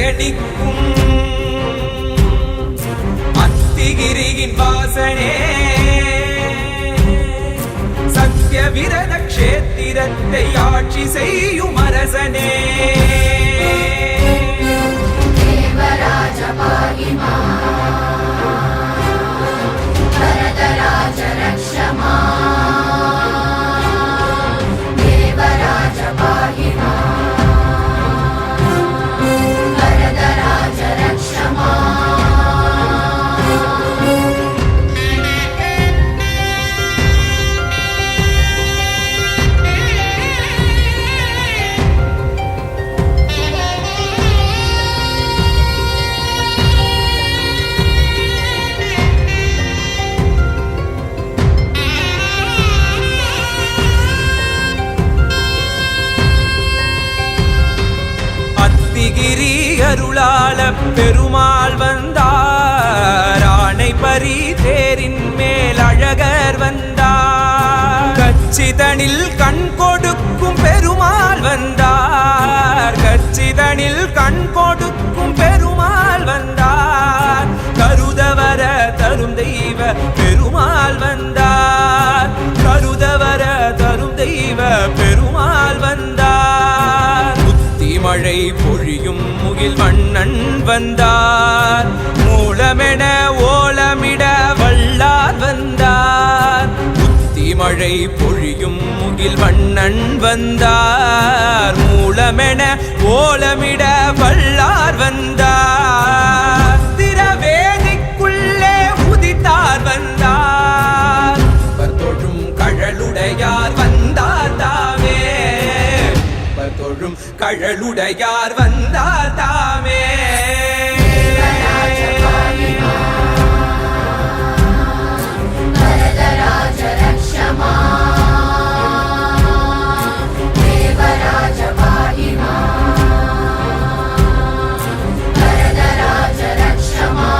வேணிக்கும் அத்திகிரியின் வாசனே சத்திய விரத க்ஷேத்திரத்தை ஆட்சி செய்யும் அரசனே தேவராஜ பாகிமா வரதராஜ ரக்ஷமா தேவராஜ பாகிமா வரதராஜ ரக்ஷமா அத்திகிரி அருளாள பெருமாள் வந்தார் ஆணை பரி தேரின் மேல் அழகர் வந்தார் கச்சிதனில் கண் கொடுக்கும் பெருமாள் வந்தார் கச்சிதனில் கண் கொடுக்கும் பெருமாள் வந்தார் கருதவர தரும் தெய்வ பெருமாள் வந்தார் கருதவர தரும் தெய்வ பெருமாள் வந்தார் மழை பொழியும் முகில் வண்ணன் வந்தார் மூலமென ஓலமிட வல்லார் வந்தார் புத்தி மழை பொழியும் முகில் வண்ணன் வந்தார் மூலமென ஓலமிட வல்லார் வந்தார் திரவேணிக்குள்ளே உதித்தார் வந்தார் தொழும் கழலுடையார் வந்தார் தாமே தொழும் கழலுடையார் வந்தார் தாமே வரதராஜ ரக்ஷமா தேவராஜ பாகிமா வரதராஜ ரக்ஷமா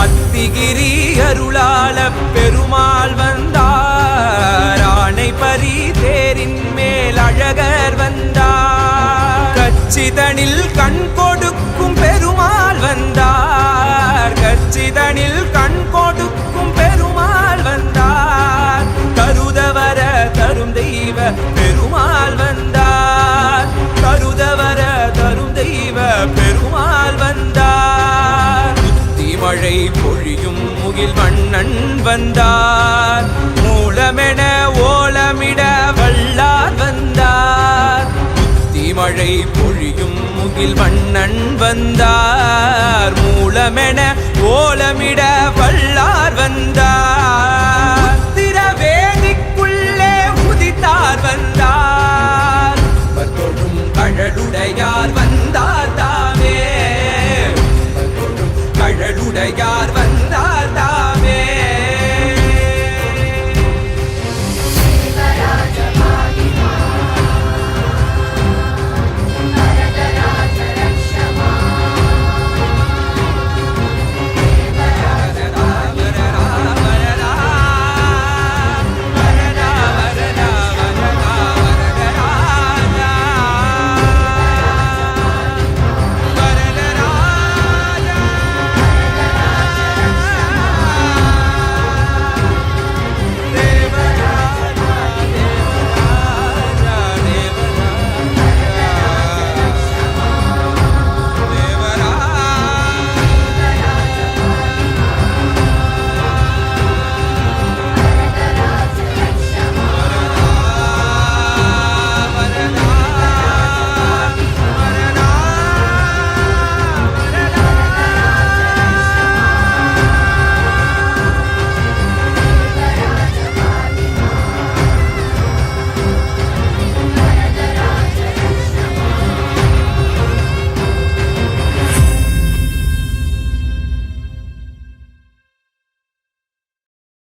அத்திகிரி அருளாள பெருமாள் வந்தார் ஆணை பரி தேரின் மேல் அழகர் வந்தார் கச்சிதனில் கண் கொடுக்கும் பெருமாள் வந்தார் கச்சிதனில் கண் கொடுக்கும் பெருமாள் வந்தார் கருதவர தரும் தெய்வ பெருமாள் வந்தார் கருதவர தரும் தெய்வ பெருமாள் வந்தார் மழை பொழியும் முகில் வண்ணன் வந்தார் மூலமென ஓலமிட வல்லார் வந்தார் புத்தி மழை பொழியும் முகில் வண்ணன் வந்தார் மூலமென ஓலமிட வல்லார் வந்தார் திரவேணிக்குள்ளே உதித்தார் வந்தார் தொழும் கழலுடையார் வந்தார் தாமே கழலுடையார்